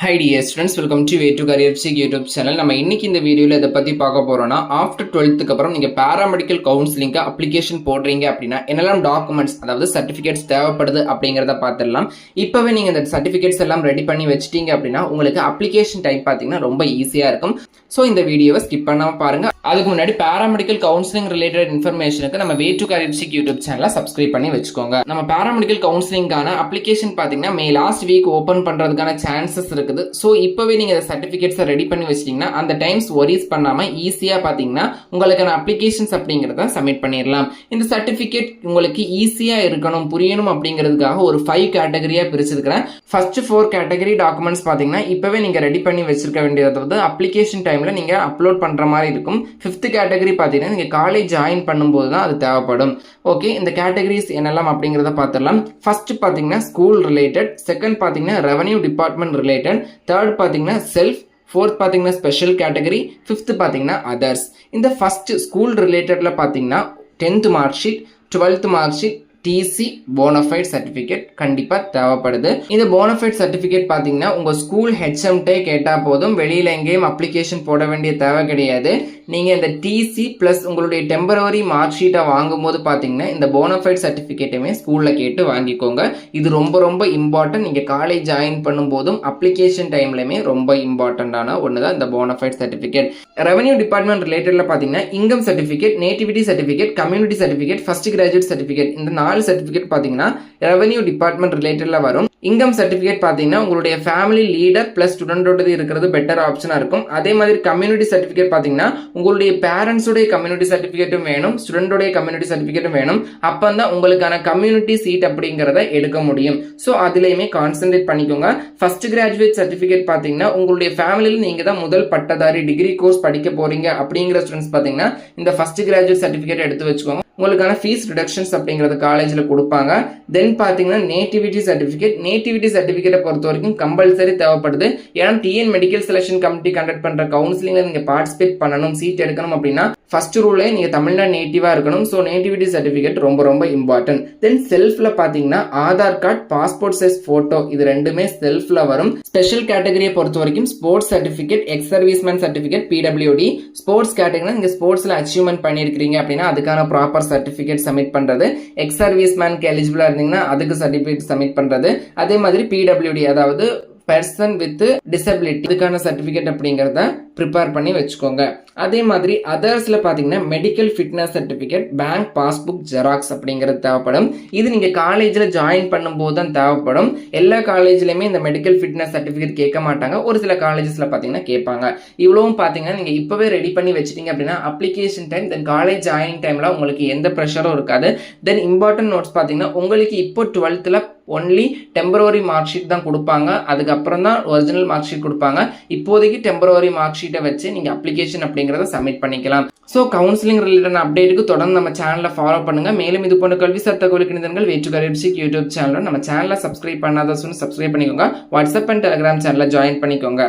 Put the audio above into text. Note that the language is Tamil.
Hi dear students, welcome to Way to Career Check YouTube channel. நம்ம இன்னைக்கு இந்த வீடியோல இத பத்தி பார்க்க போறோம்னா ஆஃப்டர் 12th க்கு அப்புறம் நீங்க பாராமெடிக்கல் கவுன்சிலிங்க்கு அப்ளிகேஷன் போடுறீங்க அப்படினா என்னெல்லாம் டாக்குமெண்ட்ஸ் அதாவது சர்டிபிகேட்ஸ் தேவைப்படுது அப்படிங்கறத பார்த்திடலாம். இப்பவே நீங்க இந்த சர்டிபிகேட்ஸ் எல்லாம் ரெடி பண்ணி வச்சிட்டீங்க அப்படினா உங்களுக்கு அப்ளிகேஷன் டைம் பாத்தீங்கன்னா ரொம்ப ஈஸியா இருக்கும். சோ இந்த வீடியோவை ஸ்கிப் பண்ணாம பாருங்க. அதுக்கு முன்னாடி பாராமெடிக்கல் கவுன்சிலிங் ரிலேட்டட் இன்ஃபர்மேஷனுக்கு நம்ம Way to Career Check YouTube சேனலை சப்ஸ்கிரைப் பண்ணி வச்சுக்கோங்க. நம்ம பாராமெடிக்கல் கவுன்சிலிங்கான அப்ளிகேஷன் பாத்தீங்கன்னா மே லாஸ்ட் வீக் ஓபன் பண்றதுக்கான சான்சஸ் இருக்கு. சோ இப்பவே நீங்க சர்டிபிகேட்ஸ் ரெடி பண்ணி வச்சிட்டீங்கன்னா அந்த டைம்ஸ் வரிஸ் பண்ணாம ஈஸியா பாத்தீங்கன்னா உங்களுக்கான அப்ளிகேஷன்ஸ் அப்படிங்கறத சப்மிட் பண்ணிரலாம். இந்த சர்டிபிகேட் உங்களுக்கு ஈஸியா இருக்கணும் புரியணும் அப்படிங்கிறதுக்காக ஒரு 5 கேட்டகரியா பிரிச்சிருக்கிறேன். ஃபர்ஸ்ட் 4 கேட்டகரி டாக்குமெண்ட்ஸ் பாத்தீங்கன்னா இப்பவே நீங்க ரெடி பண்ணி வச்சிருக்க வேண்டியது வந்து அப்ளிகேஷன் டைம்ல நீங்க அப்லோட் பண்ற மாதிரி இருக்கும். 5th கேட்டகரி பாத்தீங்கன்னா நீங்க காலேஜ் ஜாயின் பண்ணும்போது தான் அது தேவைப்படும். ஓகே, இந்த கேட்டகரிஸ் என்னெல்லாம் அப்படிங்கறத பார்த்திடலாம். ஃபர்ஸ்ட் பாத்தீங்கன்னா ஸ்கூல் ரிலேட்டட், செகண்ட் பாத்தீங்கன்னா ரெவென்யூ டிபார்ட்மெண்ட் ரிலேட்டட், தேர்ட் பாத்தீங்கன்னா செல்ஃப், ஃபோர்த் பாத்தீங்கன்னா ஸ்பெஷல் கேட்டகரி, ஃபிஃப்த் பாத்தீங்கன்னா அதர்ஸ். இந்த ஃபர்ஸ்ட் ஸ்கூல் ரிலேட்டட்ல பாத்தீங்கன்னா 10th mark sheet, 12th mark sheet, TC bonafide certificate கண்டிப்பா தேவைப்படுது. இந்த போனஃபைட் சர்டிபிகேட் பாத்தீங்கன்னா உங்க ஸ்கூல் ஹெச்எம்டே கேட்டா போதும், வெளியில எங்கேயும் அப்ளிகேஷன் போட வேண்டிய தேவை கிடையாது. நீங்க இந்த டிசி பிளஸ் உங்களுடைய டெம்பரவரி மார்க் ஷீட்டை வாங்கும் போது பாத்தீங்கன்னா இந்த போனஃபைட் சர்டிபிகேட்டுமே ஸ்கூல்ல கேட்டு வாங்கிக்கோங்க. இது ரொம்ப ரொம்ப இம்பார்ட்டன்ட். நீங்க காலேஜ் ஜாயின் பண்ணும் போதும் அப்ளிகேஷன் டைம்லயுமே ரொம்ப இம்பார்ட்டன்டான ஒண்ணுதான் இந்த போனஃபைட் சர்டிபிகேட். ரெவென்யூ டிபார்ட்மெண்ட் ரிலேட்டட்ல பாத்தீங்கன்னா income certificate, nativity certificate, community certificate, first graduate certificate, இந்த 4 சர்டிபிகேட் பாத்தீங்கன்னா ரெவென்யூ டிபார்ட்மெண்ட் ரிலேட்டட்ல வரும். இன்கம் சர்டிபிகேட் பாத்தீங்கன்னா உங்களுடைய ஃபேமிலி லீடர் பிளஸ் ஸ்டூடெண்டோடது இருக்கிறது பெட்டர் ஆப்ஷனா இருக்கும். அதே மாதிரி கம்யூனிட்டி சர்டிபிகேட் பாத்தீங்கன்னா உங்களுடைய பேரண்ட்ஸோட கம்யூனிட்டி சர்டிபிகேட்டும் வேணும், ஸ்டூடெண்டோட கம்யூனிட்டி சர்டிபிகேட்டும் வேணும். அப்பதான் உங்களுக்கான கம்யூனிட்டி சீட் அப்படிங்கறத எடுக்க முடியும். சோ அதுலயுமே கான்சென்ட்ரேட் பண்ணிக்கோங்க. ஃபர்ஸ்ட் கிராஜுவேட் சர்டிபிகேட் பாத்தீங்கன்னா உங்களுடைய ஃபேமிலியில நீங்க தான் முதல் பட்டதாரி டிகிரி கோர்ஸ் படிக்க போறீங்க அப்படிங்கிற ஸ்டூடெண்ட்ஸ் பாத்தீங்கன்னா இந்த ஃபர்ஸ்ட் கிராஜுவேட் சர்டிபிகேட் எடுத்து வச்சுக்கோங்க. உங்களுக்கான ஃபீஸ் ரிடக்ஷன்ஸ் அப்படிங்கறது காலேஜ்ல கொடுப்பாங்க. தென் பாத்தீங்கன்னா நேட்டிவிட்டி சர்டிபிகேட், நேட்டிவிட்டி சர்டிபிகேட்டை பொறுத்த வரைக்கும் கம்பல்சரி தேவைப்படுது. ஏன்னா TN medical selection committee conduct பண்ற கவுன்சிலிங்ல நீங்க பார்ட்டிசிபேட் பண்ணணும், சீட் எடுக்கணும் அப்படின்னா ஃபர்ஸ்ட் ரூலே நீங்க தமிழ்நாடு நேட்டிவா இருக்கணும். சோ நேட்டிவிட்டி சர்டிபிகேட் ரொம்ப ரொம்ப இம்பார்ட்டன்ட். தென் செல்ஃப்ல பாத்தீங்கன்னா Aadhaar card, passport size photo, இது ரெண்டுமே செல்ஃப்ல வரும். ஸ்பெஷல் கேட்டகரியை பொறுத்த வரைக்கும் sports certificate, X serviceman certificate, PWD. Sports category நீங்க ஸ்போர்ட்ஸ்ல அச்சீவ்மெண்ட் பண்ணிருக்கீங்க அப்படின்னா அதுக்கான ப்ராப்பர் சர்டிபிகேட் சப்மிட் பண்றது, எக்ஸ் சர்வீஸ்மேனுக்கு எலிஜிபிளா இருந்தீங்கன்னா அதுக்கு சர்டிபிகேட் சப்மிட் பண்றது, அதே மாதிரி பிடபிள்யூடி அதாவது பர்சன் வித் டிசபிலிட்டி இதுக்கான சர்டிபிகேட் அப்படிங்கறத ப்ரிப்பேர் பண்ணி வச்சுக்கோங்க. அதே மாதிரி அதர்ஸ்ல பாத்தீங்கன்னா medical fitness certificate, bank passbook xerox அப்படிங்கிறது தேவைப்படும். இது நீங்க காலேஜ்ல ஜாயின் பண்ணும் போது தான் தேவைப்படும். எல்லா காலேஜ்லயுமே இந்த மெடிக்கல் ஃபிட்னஸ் சர்டிபிகேட் கேட்க மாட்டாங்க, ஒரு சில காலேஜஸ்ல பாத்தீங்கன்னா கேட்பாங்க. இவ்வளவும் பாத்தீங்கன்னா நீங்க இப்பவே ரெடி பண்ணி வச்சிட்டீங்க அப்படின்னா application time then college joining டைம்ல உங்களுக்கு எந்த ப்ரெஷரும் இருக்காது. தென் இம்பார்ட்டன்ட் நோட்ஸ் பாத்தீங்கன்னா உங்களுக்கு இப்போ 12th only temporary mark sheet தான் கொடுப்பாங்க, அதுக்கப்புறம் தான் ஒரிஜினல் மார்க் ஷீட் கொடுப்பாங்க. இப்போதைக்கு டெம்பரவரி மார்க் ஷீட்டை வச்சு நீங்க அப்ளிகேஷன் அப்படிங்கறத சப்மிட் பண்ணிக்கலாம். சோ கவுன்சிலிங் ரிலேட்டட் அப்டேட்டுக்கு தொடர்ந்து நம்ம சேனலை ஃபாலோ பண்ணுங்க. மேலும் இது போன்ற கல்வி சார் தகவலுக்கு இணைந்தீர்கள் Way to Career Check YouTube channel. நம்ம சேனலை சப்ஸ்கிரைப் பண்ணாத சப்ஸ்கிரைப் பண்ணிக்கோங்க. வாட்ஸ்அப் அண்ட் டெலிகிராம் சேனலை ஜாயின் பண்ணிக்கோங்க.